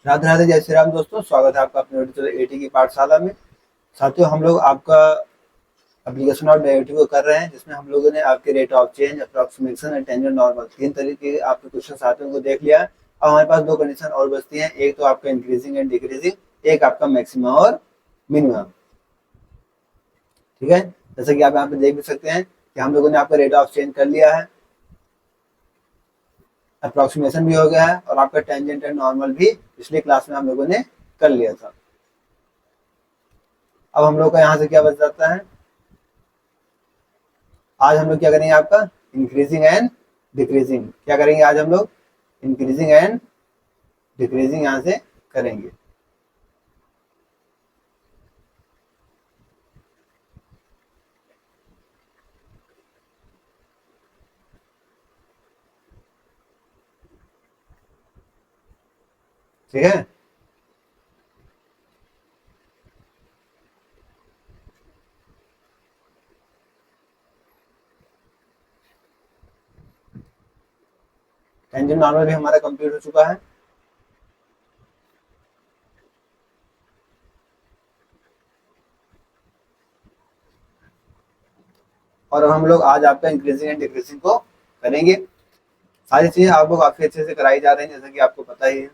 राधे राधे, जय श्री राम दोस्तों। स्वागत है आपका अपने यूट्यूब एटी की पाठशाला में। साथियों, हम लोग आपका एप्लीकेशन और डेरिवेटिव को कर रहे हैं, जिसमें हम लोगों ने आपके rate of change, approximation and tangent normal तीन तरीके के आपके क्वेश्चन साथियों को देख लिया है। अब हमारे पास दो कंडीशन और बचती हैं, एक तो आपका इंक्रीजिंग एंड डिक्रीजिंग, एक आपका मैक्सिमम और मिनिमम। ठीक है, जैसे कि आप यहाँ पे देख भी सकते हैं कि हम लोगों ने आपका रेट ऑफ चेंज कर लिया है, अप्रोक्सीमेशन भी हो गया है और आपका टेंजेंट एंड नॉर्मल भी पिछली क्लास में हम लोगों ने कर लिया था। अब हम लोग का यहाँ से क्या बच जाता है, आज हम लोग क्या करेंगे, आपका इंक्रीजिंग एंड डिक्रीजिंग। क्या करेंगे आज हम लोग, इंक्रीजिंग एंड डिक्रीजिंग यहाँ से करेंगे। ठीक है, टेंजेंट नॉर्मल भी हमारा कंप्लीट हो चुका है। और अब हम लोग आज आपका इंक्रीजिंग एंड डिक्रीजिंग को करेंगे। सारी चीजें आपको काफी अच्छे से कराई जा रही हैं, जैसा कि आपको पता ही है।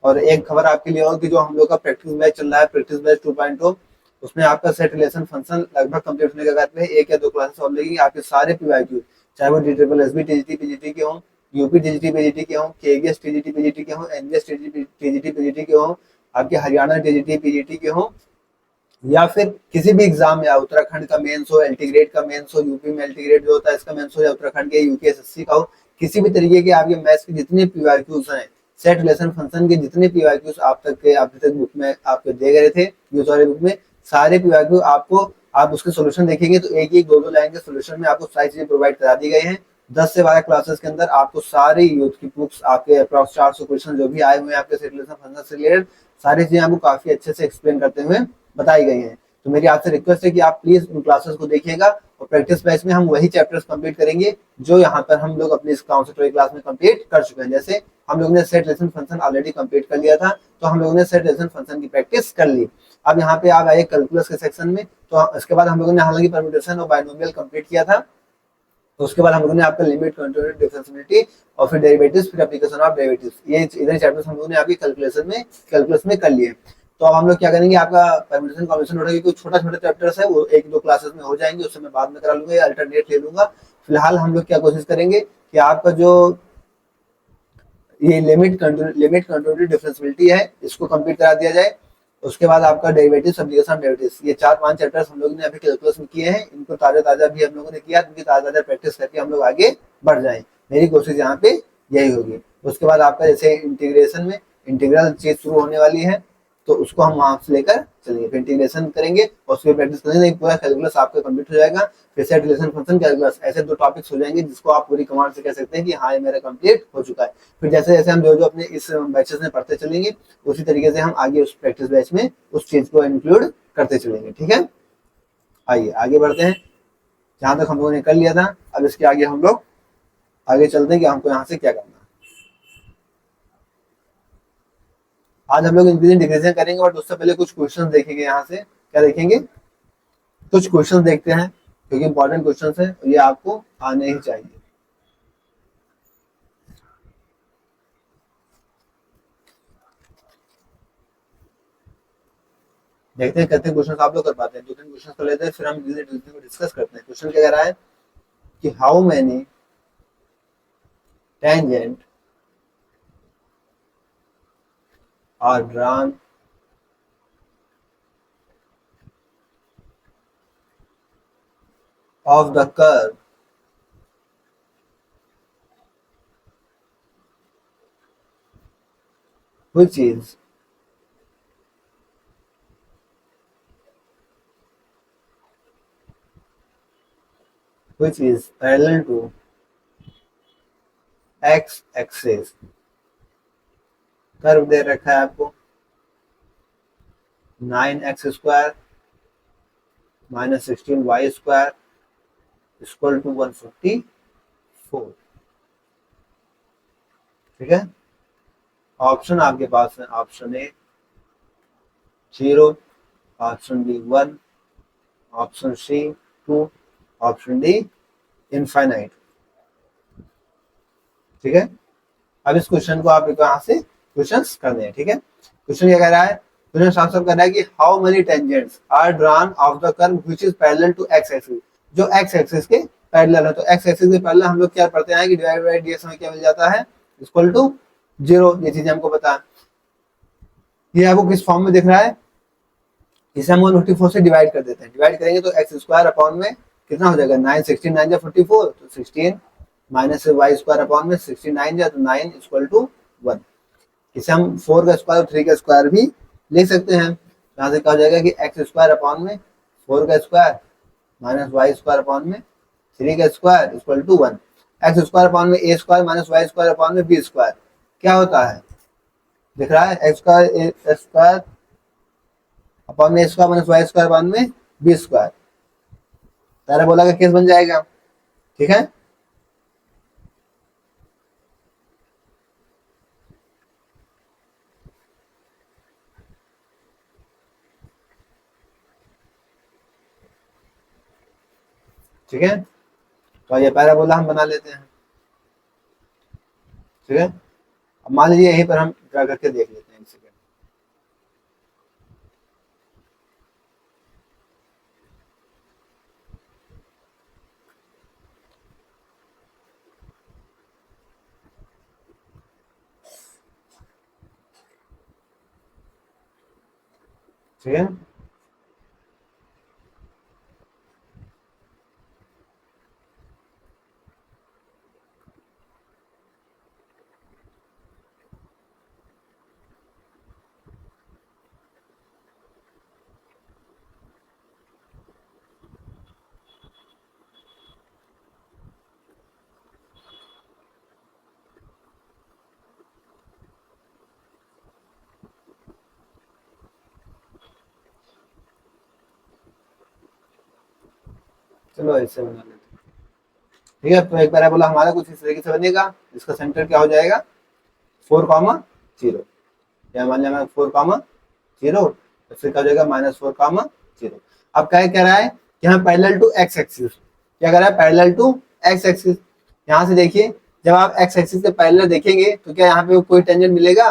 और एक खबर आपके लिए और कि जो हम लोग का प्रैक्टिस बैच चल रहा है, प्रैक्टिस बैच 2.0, उसमें आपका सेट रिलेशन फंक्शन लगभग कंप्लीट होने के बाद में एक या दो क्लासेस और लगेंगी। आपके सारे पीवाईक्यू, चाहे वो डीट्रिपल एसबी टीजीटी पीजीटी के हों, यूपी टीजीटी पीजीटी के हों, केवीएस टीजीटी पीजीटी के हों, एनवीएस टीजीटी पीजीटी के हों, आपके हरियाणा टीजीटी पीजीटी के हों, या फिर किसी भी एग्जाम में, उत्तराखंड का मेंस हो, एल्टीग्रेड का मेंस हो, यूपी में एल्टीग्रेड जो होता है इसका मेंस हो, या उत्तराखंड के यूकेएसएससी का हो, किसी भी तरीके के आपके मैथ्स के जितने पीवाईक्यूज हैं, सेट रिलेशन फंक्शन के जितने पीवाईक्यूज आप तक के अभी तक बुक में आपको दे गए थे, ये सारे बुक में सारे पीवाईक्यू आपको, आप उसके सोल्यूशन देखेंगे तो एक एक दो दो लाइन के सोल्यूशन में आपको सारी चीजें प्रोवाइड करा दी गई हैं। 10 से 12 क्लासेस के अंदर आपको सारे यूथ की बुक्स, आपके अप्रॉक्स 400 क्वेश्चन जो भी आए हुए हैं आपके सेट रिलेशन फंक्शन से रिलेटेड, सारी चीजें आपको काफी अच्छे से एक्सप्लेन करते हुए बताई गई हैं। तो मेरी आपसे रिक्वेस्ट है कि आप प्लीज उन क्लासेस को देखिएगा, और प्रैक्टिस बैच में हम वही चैप्टर्स कंप्लीट करेंगे जो यहाँ पर हम लोग अपनी इस काउंसलर क्लास में कंप्लीट कर चुके हैं। जैसे हम लोग ने set relation function already complete कर लिया था, तो हम लोगों ने सेट रिलेशन फंक्शन की प्रैक्टिस कर ली। अब यहाँ पे आप आए कैलकुलस के सेक्शन में, तो इसके बाद हम लोगों ने हालांकि परम्यूटेशन और बायनोमियल कंप्लीट किया था, तो उसके बाद हम लोगों ने आपका लिमिट, कंट्रोल, डिफरेंशियलिटी और फिर डेरिवेटिव्स, फिर एप्लीकेशन ऑफ डेरिवेटिव्स, ये इतने चैप्टर्स हम लोगों ने आपकी कैलकुलस में कर लिए। तो अब हम लोग क्या करेंगे, आपका परम्यूटेशन कॉम्बिनेशन ऑर्डर के कुछ छोटा छोटा चैप्टर्स है, वो एक दो क्लासेस में हो जाएंगे, उससे मैं बाद में करा लूंगा या अल्टरनेट ले लूंगा। फिलहाल हम लोग क्या कोशिश करेंगे कि आपका जो ये लिमिट कंट्रोल डिफरेंशियलिटी है, इसको कंप्लीट करा दिया जाए। उसके बाद आपका डेरिवेटिव्स, एप्लीकेशन डेरिवेटिव्स, ये 4-5 चैप्टर्स हम लोगों ने अभी कैलकुलस में किए हैं, इनको ताजा ताजा भी हम लोगों ने किया, इनकी ताजा ताजा प्रैक्टिस करके हम लोग आगे बढ़ जाएं। मेरी कोशिश यहाँ पे यही होगी। उसके बाद आपका जैसे इंटीग्रेशन में इंटीग्रल चीज शुरू होने वाली है, तो उसको हम वहां से लेकर चलेंगे, फिर इंटीग्रेशन करेंगे और उसकी प्रैक्टिस करेंगे, पूरा कैलकुलस आपका कंप्लीट हो जाएगा। फिर सेट रिलेशन फंक्शन, कैलकुलस, ऐसे दो टॉपिक्स हो जाएंगे जिसको आप पूरी कमांड से कह सकते हैं कि हाँ ये मेरा कंप्लीट हो चुका है। फिर जैसे जैसे हम जो जो अपने इस बैचेस में पढ़ते चलेंगे, उसी तरीके से हम आगे उस प्रैक्टिस बैच में उस चीज को इंक्लूड करते चलेंगे। ठीक है, आइए आगे बढ़ते हैं। जहां तक हम लोगों ने कर लिया था, अब इसके आगे हम लोग आगे चलते हैं कि हमको यहाँ से क्या करना है। आज हम लोग इंक्रीजिंग डिक्रीजिंग करेंगे, बट उससे पहले कुछ क्वेश्चन देखेंगे। यहाँ से क्या देखेंगे, कुछ क्वेश्चन देखते हैं, क्योंकि इंपॉर्टेंट क्वेश्चन है, ये आपको आने ही चाहिए। देखते हैं कितने क्वेश्चन आप लोग कर पाते हैं। 2-3 क्वेश्चन कर लेते हैं, फिर हम को डिस्कस करते हैं। क्वेश्चन क्या कह रहा है कि how many tangent are drawn of the curve which is parallel to x axis. Curve दे रखा है आपको 9x² -16y² इक्वल टू 154। ठीक है, ऑप्शन आपके पास है option A 0, option B 1, option C 2, option D infinite. ठीक है, अब इस क्वेश्चन को आप यहाँ से क्वेश्चन करने हैं। ठीक है, क्वेश्चन क्या कह रहा है, क्वेश्चन साफ साफ कह रहा है कि how many tangents are drawn of the curve which is parallel to X axis. जो एक्स एक्सिस के पैरेलल है, तो एक्स एक्सिस के पैरेलल हम लोग क्या पढ़ते हैं कि डिवाइड बाय डीएक्स में क्या मिल जाता है, इक्वल टू 0। ये चीज हमको पता है। ये आपको किस फॉर्म में दिख रहा है, इसे हम 154 से डिवाइड कर देते हैं। डिवाइड करेंगे तो एक्स स्क्वायर अपॉन में कितना हो जाएगा 9, 16 9 जा 44, तो 16 माइनस वाई स्क्वायर अपॉन में 69 जा तो 9 इक्वल टू 1। इसे हम 4 का स्क्वायर और 3 का स्क्वायर भी लिख सकते हैं। यहाँ से कहा जाएगा कि एक्स स्क्वायर अपॉन में 4 का square minus Y square upon में 3 का square equal to 1। X square upon में A square minus Y square upon में बी स्क्वायर क्या होता है, दिख रहा है, एक्स स्क्वायर अपॉन में A square minus Y square upon में बी स्क्वायर, पैराबोला का केस बन जाएगा। ठीक है, ठीक है, तो ये पैराबोला हम बना लेते हैं। ठीक है, अब मान लीजिए यहीं पर हम ड्रा करके देख लेते हैं एक सेकेंड। ठीक है, चलो ऐसे बना लेते हैं। ठीक है, तो एक पैराबोला हमारा कुछ इस तरीके से बनेगा, इसका सेंटर क्या हो जाएगा 4,0। या मान लिया 4,0, तो फिर क्या हो जाएगा -4,0। अब क्या कह रहा है कि हम पैरेलल टू एक्स एक्सिस, क्या कह रहा है पैरेलल टू एक्स एक्सिस। यहाँ से देखिए, जब आप एक्स एक्सिस के पैरेलल देखेंगे तो क्या यहाँ पे कोई टेंजेंट मिलेगा,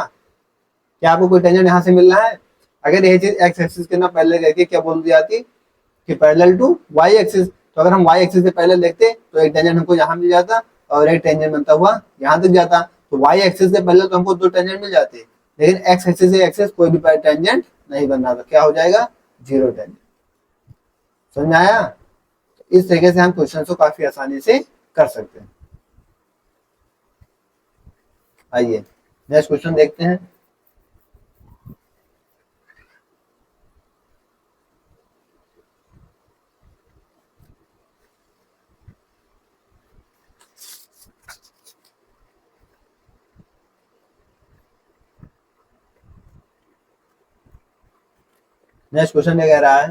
क्या आपको कोई टेंजेंट यहाँ से मिल रहा है। अगर ये चीज एक्स एक्सिस के ना पैरेलल करके क्या बोल दी जाती कि पैरेलल टू वाई एक्सिस, तो अगर हम वाई एक्सिस से पैरेलल देखते तो एक टेंजेंट हमको यहाँ मिल जाता और एक टेंजेंट बनता हुआ यहाँ तक जाता। तो वाई एक्सिस से पैरेलल तो हमको 2 टेंजेंट मिल जाते, लेकिन एक्स एक्सिस से एक्सिस कोई भी टेंजेंट नहीं बन रहा था, क्या हो जाएगा 0 टेंजेंट। समझ में आया, तो इस तरीके से हम क्वेश्चन को काफी आसानी से कर सकते हैं। आइए नेक्स्ट क्वेश्चन देखते हैं। नेक्स्ट क्वेश्चन ये कह रहा है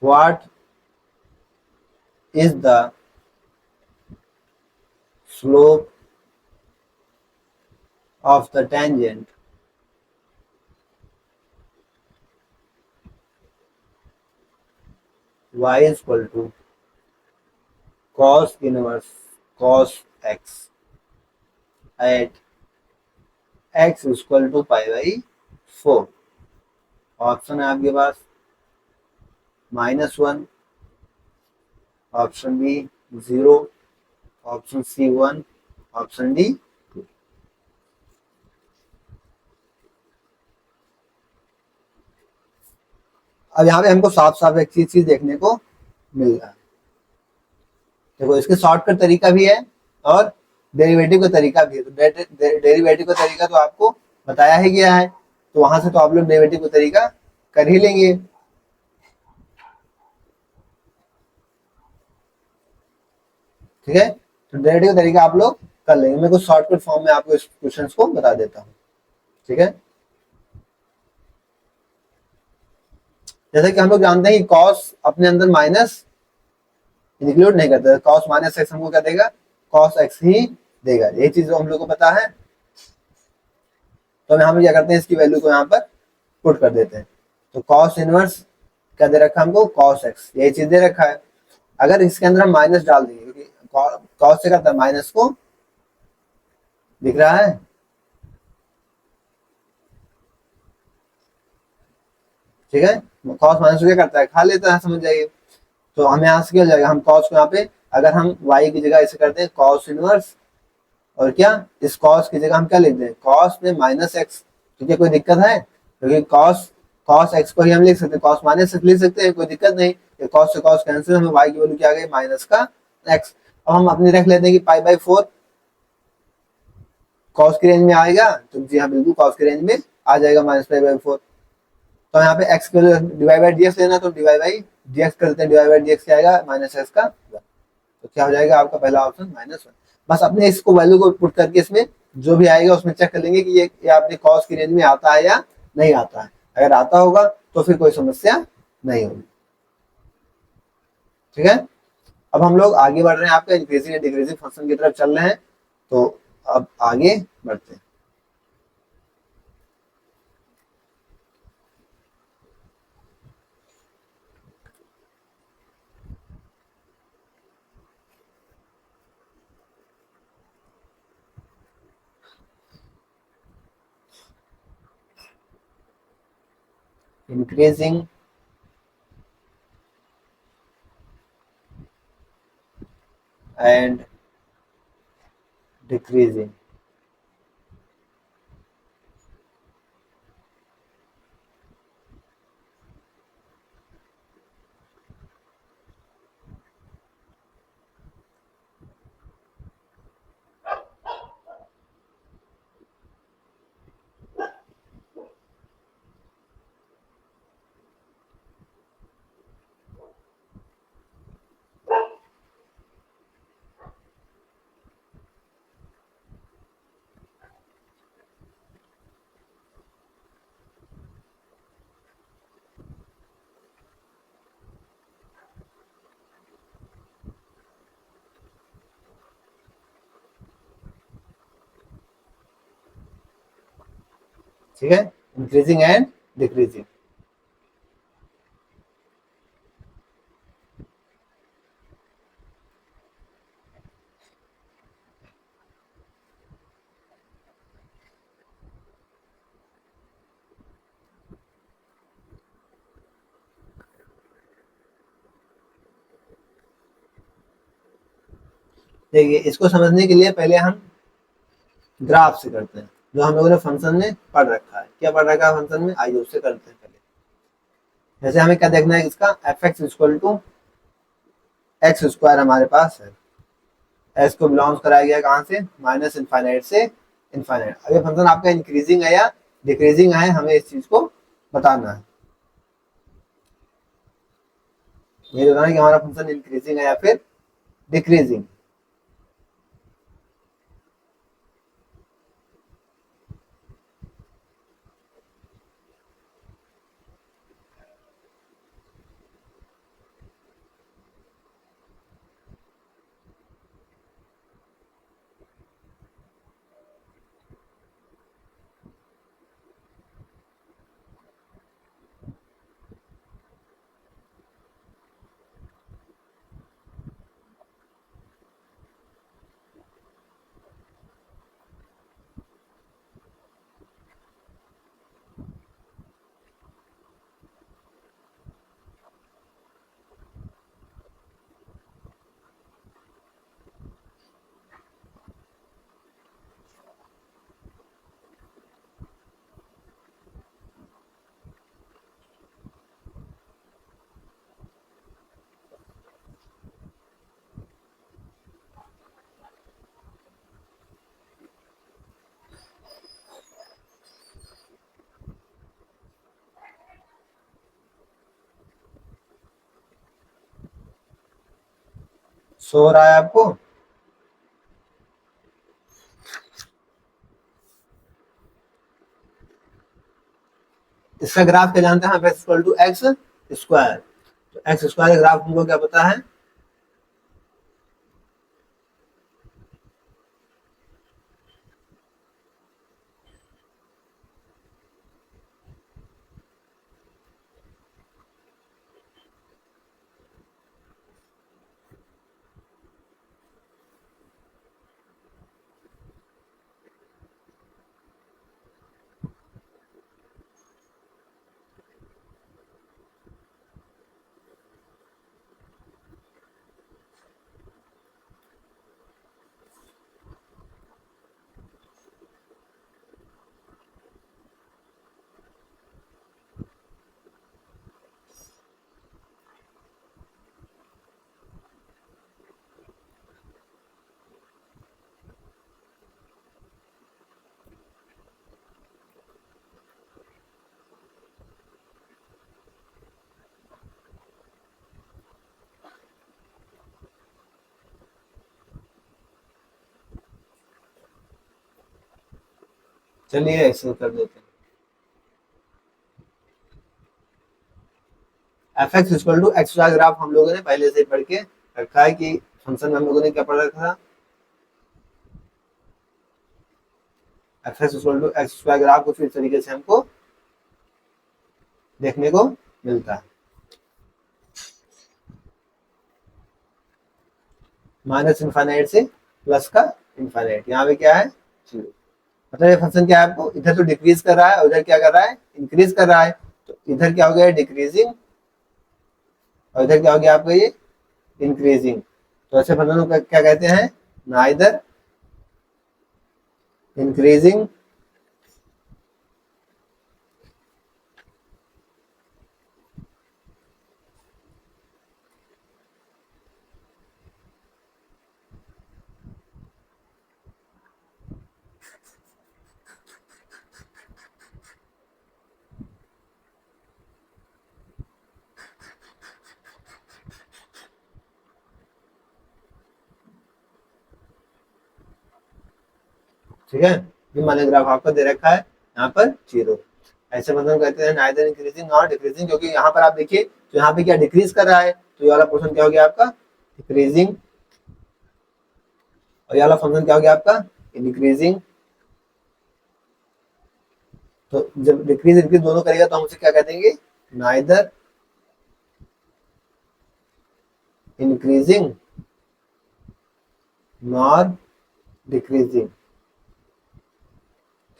what is the slope of the tangent y is equal to cos inverse cos x at x is equal to pi/4। Option है आपके पास -1, option B 0, option C 1, option D 2। अब यहाँ पे हमको साफ साफ एक चीज देखने को मिल रहा है। देखो, इसके शॉर्टकट तरीका भी है और डेरिवेटिव का तरीका भी है। तो डेरिवेटिव का तरीका तो आपको बताया ही गया है, तो वहां से तो आप लोग डेरिवेटिव का तरीका कर ही लेंगे। ठीक है, तो डेरिवेटिव का तरीका आप लोग कर लेंगे। मैं कुछ शॉर्टकट फॉर्म में आपको इस क्वेश्चन को बता देता हूँ। ठीक है, जैसे कि हम लोग जानते हैं कि कॉस अपने अंदर माइनस इंक्लूड नहीं करता, कॉस -x हमको क्या देगा, कॉस x ही देगा। यही चीज हम लोग को पता है, तो हम यहाँ पे क्या करते हैं, इसकी वैल्यू को यहाँ पर पुट कर देते हैं। तो कॉस इनवर्स क्या दे रखा है हमको, कॉस एक्स, यही चीज दे रखा है। अगर इसके अंदर हम माइनस डाल देंगे, क्योंकि कॉस से करता है माइनस को, दिख रहा है, ठीक है, कॉस माइनस को क्या करता है, खा लेता है, समझ जाइए। तो हमें यहाँ से क्या हो जाएगा, हम कॉस को यहाँ पे अगर हम y की जगह ऐसे करते हैं कॉस इनवर्स, और क्या इस कॉस की जगह हम क्या लिख दें, कॉस में माइनस एक्स, ठीक है, कोई दिक्कत है, क्योंकि कॉस कॉस एक्स को ही हम लिख सकते हैं, कॉस माइनस एक्स लिख सकते हैं, कोई दिक्कत नहीं। कॉस से कॉस कैंसिल, हमें y की वैल्यू क्या आ गई, माइनस का एक्स। अब हम अपनी रख लेते हैं कि पाई बाई 4 कॉस की रेंज में आएगा, तो जी हाँ बिल्कुल कॉस की रेंज में आ जाएगा माइनस पाई बाई 4। तो यहाँ पे x को डिवाइड बाई dx लेना, तो डिवाइड बाई dx करते हैं, डिवाइड बाई dx क्या आएगा, माइनस एक्स का, तो क्या हो जाएगा आपका पहला ऑप्शन -1। बस अपने इसको वैल्यू को पुट करके इसमें जो भी आएगा उसमें चेक कर लेंगे कि ये आपने कॉस की रेंज में आता है या नहीं आता है। अगर आता होगा तो फिर कोई समस्या नहीं होगी, ठीक है। अब हम लोग आगे बढ़ रहे हैं, आपका इंक्रीजिंग एंड डिक्रीजिंग फंक्शन की तरफ चल रहे हैं, तो अब आगे बढ़ते हैं। इंक्रीजिंग एंड डिक्रीजिंग, ठीक है, इंक्रीजिंग एंड डिक्रीजिंग। देखिए, इसको समझने के लिए पहले हम ग्राफ से करते हैं, जो हम लोगों ने फंक्शन में पढ़ रखा है। क्या पढ़ रखा है फंक्शन में, आइए उससे करते हैं पहले। जैसे हमें क्या देखना है, इसका F X equal to X square हमारे पास है, एस को बिलोंग्स कराया गया कहाँ से, माइनस इनफाइनाइट से इनफाइनाइट। अब ये फंक्शन आपका इंक्रीजिंग है या डिक्रीजिंग है, हमें इस चीज को बताना है। ये बताना है कि हमारा फंक्शन इंक्रीजिंग है या फिर डिक्रीजिंग। सो रहा है आपको, इसका ग्राफ क्या जानते हैं, F X equal to X square. तो एक्स स्क्वायर का ग्राफ हमको क्या पता है, चलिए ऐसे कर देते हैं। F X equal to X Y graph हम लोगों ने पहले से पढ़ के रखा है कि फंक्शन में हम लोगों ने क्या पढ़ रखा था, F X equal to X Y graph कुछ इस तरीके से हमको देखने को मिलता है। माइनस इनफाइनाइट से प्लस का इनफाइनाइट, यहाँ पे क्या है जीरो। मतलब ये फंक्शन क्या है, आपको इधर तो डिक्रीज कर रहा है, उधर क्या कर रहा है, इंक्रीज कर रहा है। तो इधर क्या हो गया डिक्रीजिंग, और इधर क्या हो गया आपका ये इंक्रीजिंग। तो ऐसे फंक्शन को क्या कहते हैं, नाइदर इंक्रीजिंग ठीक है। ये माने ग्राफ आपको दे रखा है यहाँ पर जीरो। ऐसे मतलब कहते हैं नाइदर इंक्रीजिंग नॉट डिक्रीजिंग, क्योंकि यहाँ पर आप देखिए तो यहाँ पे क्या डिक्रीज कर रहा है, तो ये वाला पोर्शन क्या हो गया आपका डिक्रीजिंग, और ये वाला फंक्शन क्या हो गया आपका इंक्रीजिंग। तो जब डिक्रीज इंक्रीज दोनों करेगा तो हम उसे क्या कह देंगे, नाइदर इंक्रीजिंग नॉर डिक्रीजिंग।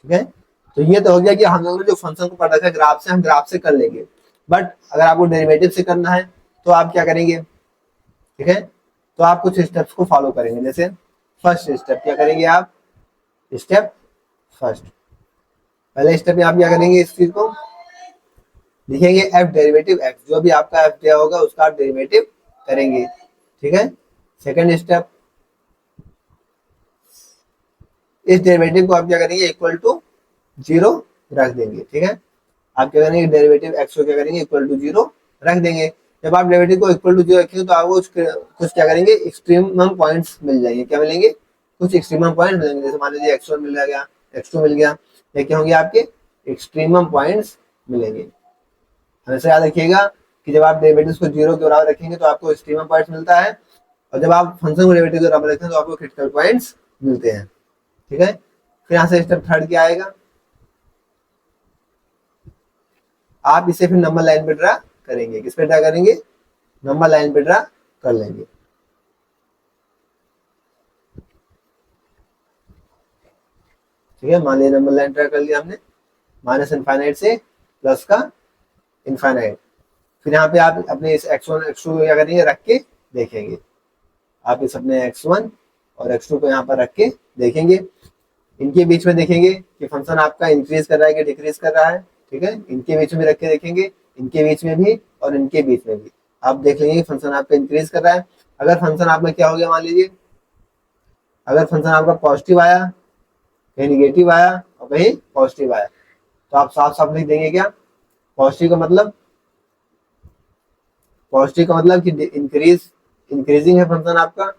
ठीक है, तो ये तो हो गया कि हम लोगों ने जो फंक्शन को पढ़ रखा है ग्राफ से, हम ग्राफ से कर लेंगे। बट अगर आपको डेरिवेटिव से करना है तो आप क्या करेंगे, ठीक है, तो आप कुछ स्टेप्स को फॉलो करेंगे। जैसे फर्स्ट स्टेप क्या करेंगे आप, स्टेप फर्स्ट, पहले स्टेप में आप क्या करेंगे, इस चीज को लिखेंगे एफ डेरिवेटिव एक्स, जो भी आपका एफ दिया होगा उसका आप डेरिवेटिव करेंगे। ठीक है, सेकंड स्टेप, इस डेरिवेटिव को आप क्या करेंगे इक्वल टू जीरो रख देंगे। ठीक है, आप क्या करेंगे डेरिवेटिव एक्स को क्या करेंगे इक्वल टू जीरो रख देंगे। जब आप डेरिवेटिव को इक्वल टू जीरो रखेंगे तो आपको कुछ क्या करेंगे एक्सट्रीमम पॉइंट्स मिल जाएंगे। क्या मिलेंगे, कुछ एक्सट्रीमम पॉइंट मिलेंगे। जैसे मान लीजिए x1 मिल गया, x2 मिल गया, ये क्या होंगे आपके एक्सट्रीमम पॉइंट्स मिलेंगे। हमेशा याद रखिएगा कि जब आप डेरिवेटिव को जीरो के बराबर रखेंगे तो आपको एक्सट्रीमम पॉइंट्स मिलता है, और जब आप फंक्शन को डेरिवेटिव के बराबर रखते हैं तो आपको क्रिटिकल पॉइंट्स मिलते हैं। ठीक है, फिर यहाँ से स्टेप थर्ड क्या आएगा, आप इसे फिर नंबर लाइन पे ड्रा करेंगे। किस पे ड्रा करेंगे, नंबर लाइन पे ड्रा कर लेंगे। ठीक है, मान लिया नंबर लाइन ड्रा कर लिया हमने, माइनस इनफाइनाइट से प्लस का इनफाइनाइट। फिर यहाँ पे आप अपने इस x1 x2 क्या करेंगे रख के देखेंगे। आप इस अपने x1 और x2 को यहाँ पर रख के देखेंगे, इनके बीच में देखेंगे कि फंक्शन आपका इंक्रीज कर रहा है कि डिक्रीज कर रहा है। ठीक है, इनके बीच में रख के देखेंगे, इनके बीच में भी और इनके बीच में भी आप देख लेंगे फंक्शन आपका इंक्रीज कर रहा है। अगर फंक्शन आपका क्या हो गया, मान लीजिए अगर फंक्शन आपका पॉजिटिव आया, कहीं निगेटिव आया और कहीं पॉजिटिव आया, तो आप साफ साफ लिख देंगे क्या, पॉजिटिव का मतलब, पॉजिटिव का मतलब कि इंक्रीजिंग है फंक्शन आपका,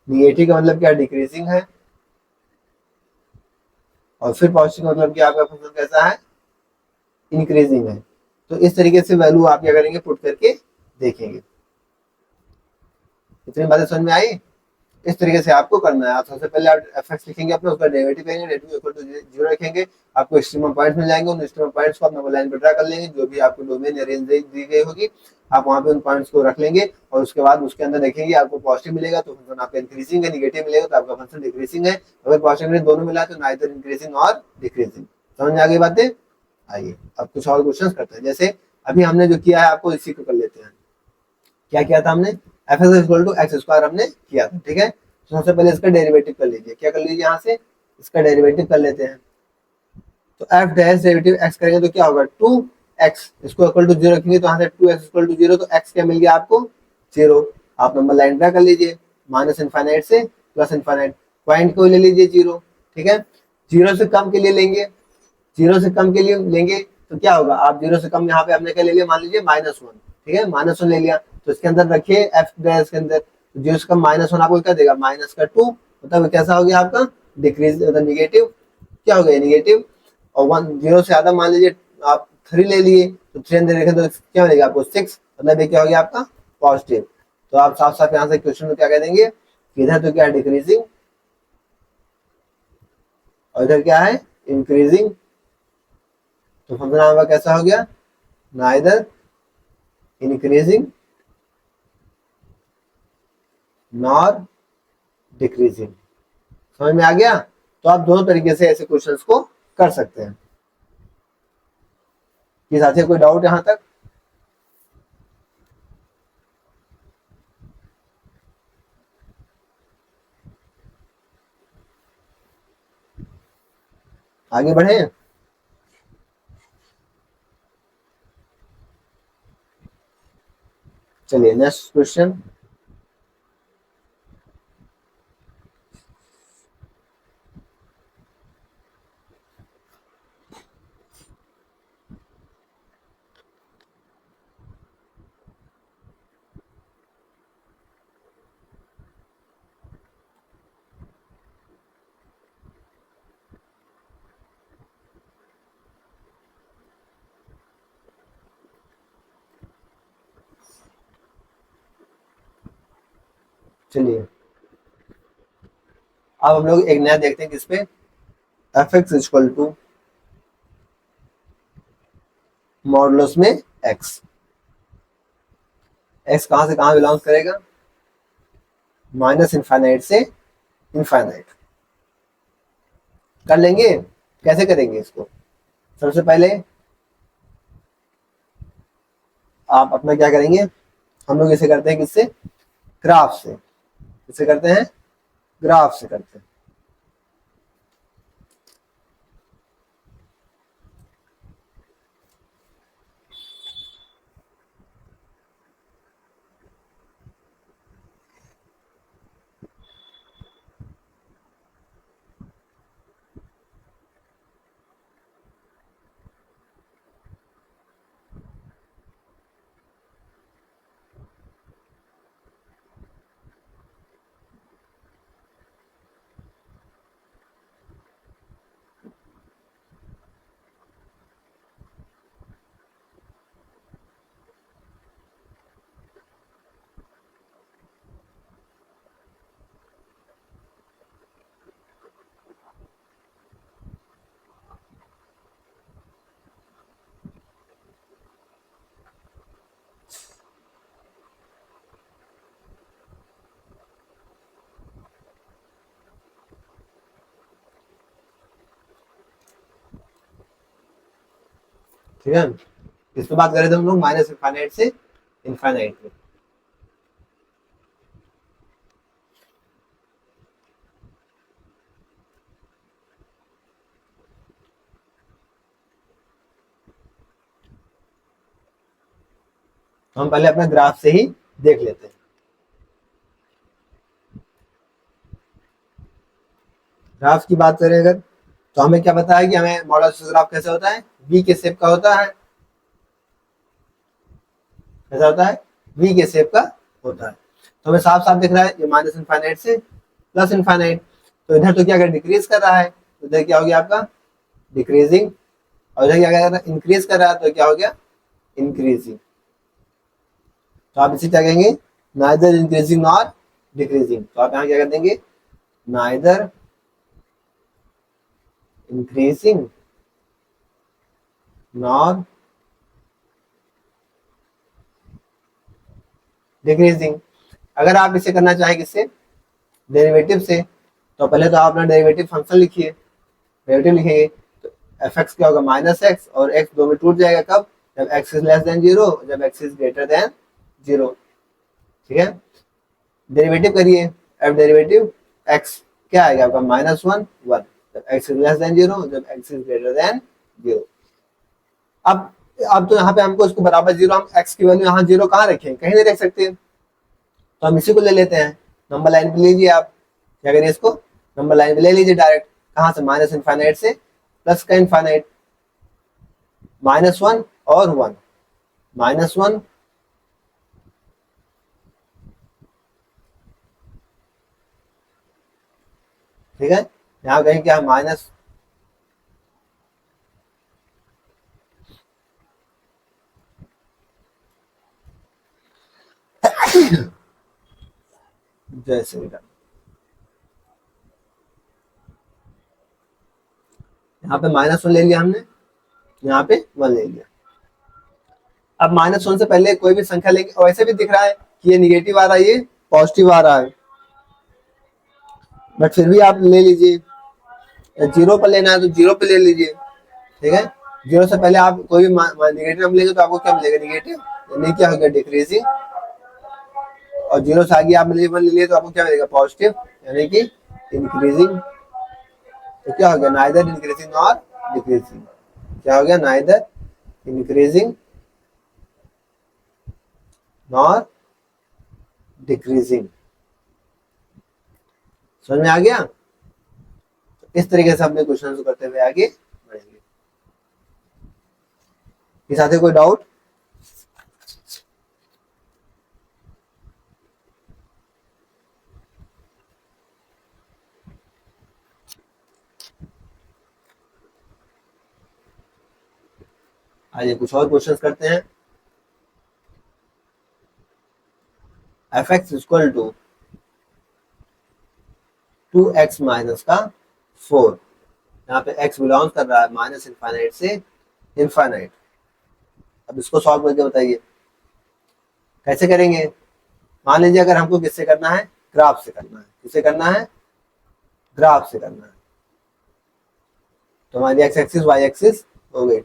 निगेटिव का मतलब क्या डिक्रीजिंग है, और फिर पॉजिटिव का मतलब कि आपका फंक्शन कैसा है इंक्रीजिंग है। तो इस तरीके से वैल्यू आप क्या करेंगे पुट करके देखेंगे। इतनी बातें समझ में आई, इस तरीके से आपको करना है। आप सबसे पहले आप एफ एक्स लिखेंगे अपना, उसका डेरिवेटिव करेंगे, डेरिवेटिव इक्वल टू जीरो रखेंगे, आपको एक्सट्रीमम पॉइंट्स मिल जाएंगे। उन एक्सट्रीमम पॉइंट्स को आप नंबर लाइन पर ड्रा कर लेंगे, जो भी आपको डोमेन या रेंज दी गई होगी आप वहां पे उन पॉइंट्स को रख लेंगे, और उसके बाद उसके अंदर देखेंगे आपको पॉजिटिव मिलेगा तो फंक्शन आपका इंक्रीजिंग है, निगेटिव मिलेगा तो आपका फंक्शन डिक्रीजिंग है। अगर पॉजिटिव दोनों मिला तो नाइदर इंक्रीजिंग और डिक्रीजिंग। समझ में आ गई बातें, आइए अब कुछ और क्वेश्चन करते हैं। जैसे अभी हमने जो किया है आपको इसी को कर लेते हैं। क्या किया था हमने, F X equal to X square हमने किया था। ठीक है, तो सबसे पहले इसका डेरिवेटिव कर लीजिए। क्या कर लीजिए, यहाँ से इसका डेरिवेटिव कर लेते हैं। तो एफ डैश डेरिवेटिव एक्स करेंगे तो क्या होगा 2x, इसको इक्वल टू जीरो रखेंगे तो यहाँ से 2x इक्वल टू जीरो, तो x क्या मिल गया आपको जीरो। आप नंबर लाइन ड्रा कर लीजिए, माइनस इनफाइनाइट से प्लस इनफाइनाइट, पॉइंट को ले लीजिए जीरो। ठीक है, जीरो से कम के लिए लेंगे, जीरो से कम के लिए लेंगे तो क्या होगा, आप जीरो से कम यहाँ पे आपने क्या ले लिया, मान लीजिए -1। ठीक है, -1 ले लिया तो इसके अंदर रखिए एफ डैश के अंदर, जीरो से कम -1 आपको क्या देगा -2, मतलब कैसा हो गया आपका डिक्रीज मतलब निगेटिव, क्या हो गया निगेटिव, और 1 0 से ज्यादा मान लीजिए आप 3 ले लिए तो 3 अंदर रखें तो क्या मिलेगा आपको 6, मतलब ये क्या हो गया आपका पॉजिटिव। तो आप साफ साफ यहाँ से क्वेश्चन में क्या कह देंगे कि इधर तो क्या है डिक्रीजिंग और इधर क्या है इंक्रीजिंग, तो फंक्शन आपका कैसा हो गया नाइदर इंक्रीजिंग नॉर डिक्रीजिंग। समझ में आ गया? तो आप दोनों तरीके से ऐसे क्वेश्चंस को कर सकते हैं। कि साथी कोई डाउट यहां तक? आगे बढ़े? चलिए नेक्स्ट क्वेश्चन। चलिए अब हम लोग एक नया देखते हैं किस पे, F X equal to modulus में एक्स। एक्स कहां से कहां बिलोंग करेगा, माइनस इनफाइनाइट से इनफाइनाइट। कर लेंगे, कैसे करेंगे इसको? सबसे पहले आप अपना क्या करेंगे, हम लोग इसे करते हैं किससे, ग्राफ से। इसे करते हैं ग्राफ से करते हैं। ठीक है, इस पे बात करें तो हम लोग माइनस इनफाइनाइट से इनफाइनाइट में। तो हम पहले अपने ग्राफ से ही देख लेते हैं। ग्राफ की बात करें अगर, तो हमें क्या पता है कि हमें मॉडुलस ग्राफ कैसे होता है, वी के शेप का होता है। कैसा होता है, वी के शेप का होता है। तो हमें साफ साफ दिख रहा है ये माइनस इनफाइनाइट से प्लस इनफाइनाइट, तो इधर तो क्या कर डिक्रीज कर रहा है, तो इधर क्या हो गया आपका डिक्रीजिंग, और इधर क्या कर रहा है इंक्रीज कर रहा है, तो क्या हो गया इंक्रीजिंग। तो आप इसे क्या कहेंगे, नाइदर इंक्रीजिंग नॉर डिक्रीजिंग। तो आप यहाँ क्या कर देंगे, नाइदर इंक्रीजिंग नॉर डिक्रीजिंग। अगर आप इसे करना चाहें किससे, डेरिवेटिव से, तो पहले तो आप अपना डेरिवेटिव फंक्शन लिखिए। डेरिवेटिव लिखेंगे तो एफ एक्स क्या होगा माइनस एक्स, और एक्स दो में टूट जाएगा कब, जब X is less than zero, जब X is greater than zero. ठीक है, डेरिवेटिव करिए, एफ डेरिवेटिव एक्स क्या आएगा आपका -1 1, जब X is less than zero, जब X is greater than zero. अब अब तो यहाँ पे हमको इसको बराबर जीरो, हम एक्स की वैल्यू यहाँ जीरो कहाँ रखें, कहीं नहीं रख सकते, तो हम इसी को ले लेते हैं। नंबर लाइन पे लीजिए आप, क्या करिए इसको नंबर लाइन पे ले लीजिए डायरेक्ट, कहाँ से माइनस इनफाइनाइट से प्लस का इनफाइनाइट, -1 और 1, -1 ठीक है, यहाँ कहीं क्या माइनस जय श्री राम, यहाँ पे -1 ले लिया हमने, यहाँ पे 1 ले लिया। अब -1 से पहले कोई भी संख्या लेंगे, और ऐसे भी दिख रहा है कि ये निगेटिव आ रहा है, ये पॉजिटिव आ रहा है, बट फिर भी आप ले लीजिए। 0 पर लेना है तो 0 पे ले लीजिए, ठीक है। 0 से पहले आप कोई भी निगेटिव नंबर लेंगे तो आपको क्या मिलेगा, निगेटिव, यानी क्या हो गया, डिक्रीजिंग। और 0 से आगे आप 1 ले लिए तो आपको क्या मिलेगा, पॉजिटिव, यानी कि इंक्रीजिंग। तो क्या हो गया, नाइदर इंक्रीजिंग और डिक्रीजिंग। क्या हो गया, नाइदर इंक्रीजिंग नॉर डिक्रीजिंग। समझ में आ गया। तो इस तरीके से अपने क्वेश्चन को करते हुए आगे बढ़ेंगे। इस साथ कोई डाउट? आइए कुछ और क्वेश्चंस करते हैं। f(x) equal to 2x minus का 4। यहाँ पे x बिलोंग कर रहा है माइनस इनफाइनाइट से इनफाइनाइट। अब इसको सॉल्व करके बताइए कैसे करेंगे। मान लीजिए अगर हमको किससे करना है, ग्राफ से करना है। किससे करना है, ग्राफ से करना है। तो हमारी x एक्सिस y एक्सिस हो गई।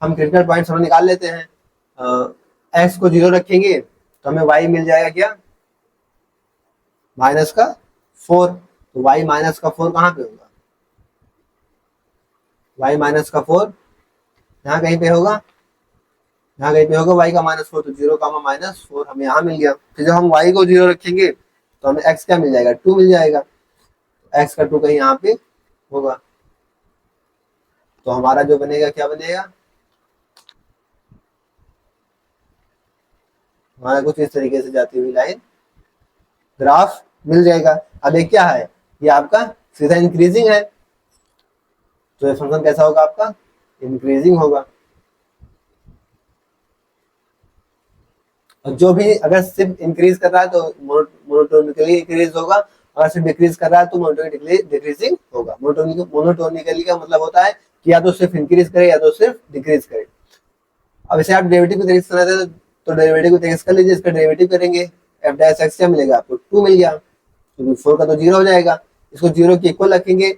हम क्रिटिकल पॉइंट हम निकाल लेते हैं। x को 0 रखेंगे तो हमें y मिल जाएगा क्या, -4। तो y -4 कहाँ पे होगा, y -4 यहाँ कहीं पे होगा, यहाँ कहीं पे होगा y का -4। तो 0, -4 हमें यहाँ मिल गया। फिर जब हम y को 0 रखेंगे तो हमें x क्या मिल जाएगा, 2 मिल जाएगा। x का 2 कहीं यहाँ पे होगा। तो हमारा जो बनेगा क्या बनेगा, हमारा कुछ इस तरीके से जाती हुई लाइन ग्राफ मिल जाएगा। अब ये क्या है, ये आपका सीधा इंक्रीजिंग है। तो ये फंक्शन कैसा होगा आपका, इंक्रीजिंग होगा। और जो भी अगर सिर्फ इंक्रीज कर रहा है तो मोनोटोनिकली इंक्रीज होगा, अगर सिर्फ डिक्रीज कर रहा है तो मोनोटोनिकली डिक्रीजिंग होगा। मोनोटोनिकली का मतलब होता है कि या तो सिर्फ इंक्रीज करे या तो सिर्फ डिक्रीज करे। अब इसे आप डेरिवेटिव को तरीके से तो डेरिवेटिव को तरीके कर लीजिए। इसका डेरिवेटिव करेंगे, एफ डैश एक्स क्या मिलेगा आपको, 2 मिल गया। क्योंकि 4 का तो 0 हो जाएगा। इसको 0 के इक्वल रखेंगे,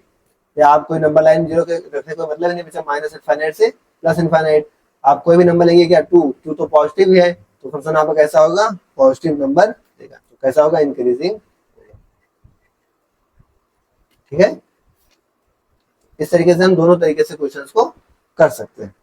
या आप कोई नंबर लाइन 0 के रखने का मतलब नहीं, जैसे माइनस इनफाइनाइट से प्लस इनफाइनाइट। आप कोई भी नंबर लेंगे क्या, 2 तो पॉजिटिव है, तो फंक्शन आपका कैसा होगा, पॉजिटिव नंबर देगा। तो कैसा होगा, इंक्रीजिंग। ठीक है। इस तरीके से हम दोनों तरीके से क्वेश्चंस को कर सकते हैं।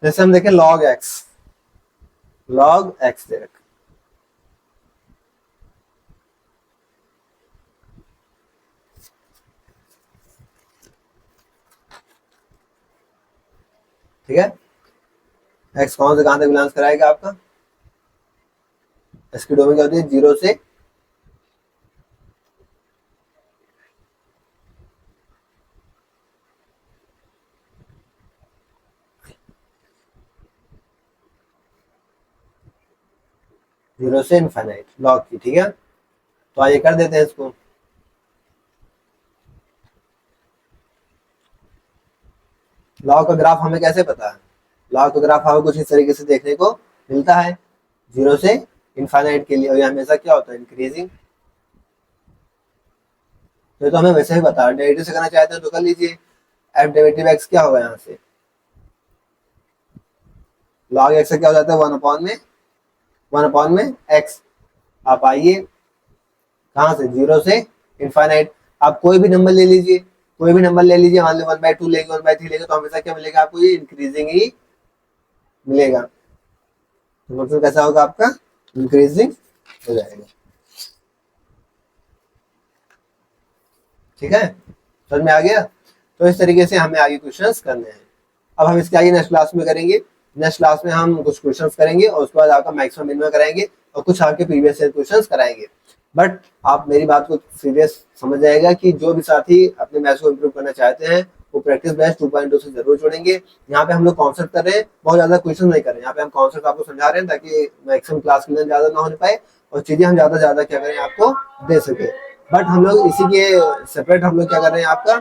जैसे हम देखें log x दे रखा, ठीक है। x कौन से कहां तक बिलोंग कराएगा आपका, इसकी डोमेन क्या होती है, 0 से इनफाइनाइट लॉग की। ठीक है, तो आइए कर देते हैं इसको। लॉग का ग्राफ हमें कैसे पता है, लॉग का ग्राफ हमें कुछ इस तरीके से देखने को मिलता है, 0 से इनफाइनाइट के लिए, और ये हमेशा क्या होता है, इंक्रीजिंग। तो हमें वैसे ही बता, डेरिवेटिव से करना चाहते हैं तो कर लीजिए। एफ डेरिवेटिव एक्स क्या होगा, यहाँ से लॉग एक्स से क्या हो जाता है, 1/में एक्स। आप आइए कहाँ से, 0 से इनफाइनाइट। आप कोई भी नंबर ले लीजिए, कोई भी नंबर ले लीजिए, मान लो 1/2 लेंगे, 1/3 लेंगे, तो हमेशा क्या मिलेगा आपको, ये इंक्रीजिंग ही मिलेगा। तो मतलब कैसा होगा आपका, इंक्रीजिंग हो जाएगा। ठीक है, समझ में आ गया। तो इस तरीके से हमें आगे क्वेश्चंस करने हैं। अब हम इसके आगे नेक्स्ट क्लास में करेंगे। नेक्स्ट क्लास में हम कुछ क्वेश्चंस करेंगे और उसके बाद आपका मैक्सिमम मिनिमम कराएंगे और कुछ आपके प्रीवियस ईयर क्वेश्चंस कराएंगे। बट आप मेरी बात को सीरियस समझ जाएगा कि जो भी साथी अपने मैथ्स को इम्प्रूव करना चाहते हैं वो प्रैक्टिस बैच 2.0 से जरूर जुड़ेंगे। यहाँ पे हम लोग कॉन्सेप्ट कर रहे हैं, बहुत ज्यादा क्वेश्चन नहीं कर रहे हैं। यहाँ पे हम कॉन्सेप्ट आपको समझा रहे हैं ताकि मैक्सिमम क्लास के लिए ज्यादा ना होने पाए और चीजें हम ज्यादा क्या करें आपको दे सके। बट हम लोग इसी के सेपरेट हम लोग क्या कर रहे हैं, आपका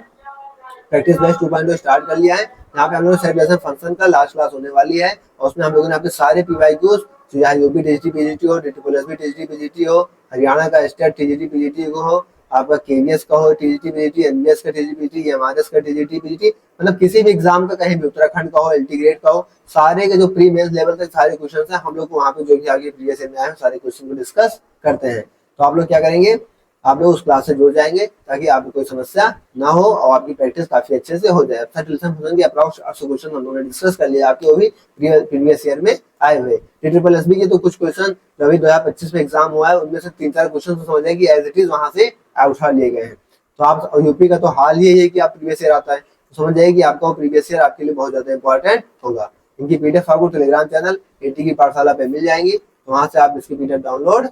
प्रैक्टिस बैच 2.0 स्टार्ट कर लिया है। यहाँ पे हम लोग सेट लेसन फंक्शन का लास्ट क्लास होने वाली है और उसमें हम लोगों ने आपके सारे पीवाईक्यूज, चाहे यूपी टीजीटी पीजीटी हो, डीटीपीएसबी टीजीटी पीजीटी हो, हरियाणा का स्टेट टीजीटी पीजीटी को हो, आपका केवीएस का हो टीजीटी पीजीटी, एनबीएस का टीजीटी पीजीटी, एमआरएस का टीजीटी पीजीटी, मतलब किसी भी एग्जाम का, कहीं भी उत्तराखंड का हो, एलटी ग्रेड का हो, सारे के जो प्री मेंस लेवल के सारे क्वेश्चन है हम लोग वहाँ पे जो भी आगे प्रीवियस ईयर में आए सारे क्वेश्चन को डिस्कस करते हैं। तो आप लोग क्या करेंगे, आप लोग उस क्लास से जुड़ जाएंगे ताकि आपको कोई समस्या ना हो और आपकी प्रैक्टिस काफी अच्छे से हो जाए। अप्रोक्स 800 क्वेश्चन हम लोगों ने डिस्कस कर लिया आपके, वो भी प्रीवियस ईयर में आए हुए। TSSB के तो कुछ क्वेश्चन जो अभी 2025 में एग्जाम हुआ है उनमें से 3-4 क्वेश्चन तो समझ कि एज इट इज वहां से उठा लिए गए हैं। तो आप यूपी का तो हाल यही है कि आप प्रीवियस ईयर आता है तो समझ जाइए कि आपका प्रीवियस ईयर आपके लिए बहुत ज्यादा इंपॉर्टेंट होगा। इनकी पीडीएफ आपको टेलीग्राम चैनल एटी की पाठशाला पे मिल जाएंगी, तो वहां से आप इसकी पीडीएफ डाउनलोड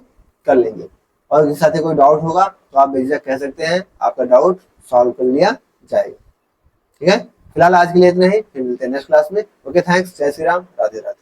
कर लेंगे। और किसी साथ कोई डाउट होगा तो आप बेझिझक कह सकते हैं, आपका डाउट सॉल्व कर लिया जाएगा। ठीक है, फिलहाल आज के लिए इतना ही, फिर मिलते हैं नेक्स्ट क्लास में। ओके, थैंक्स, जय श्री राम, राधे राधे।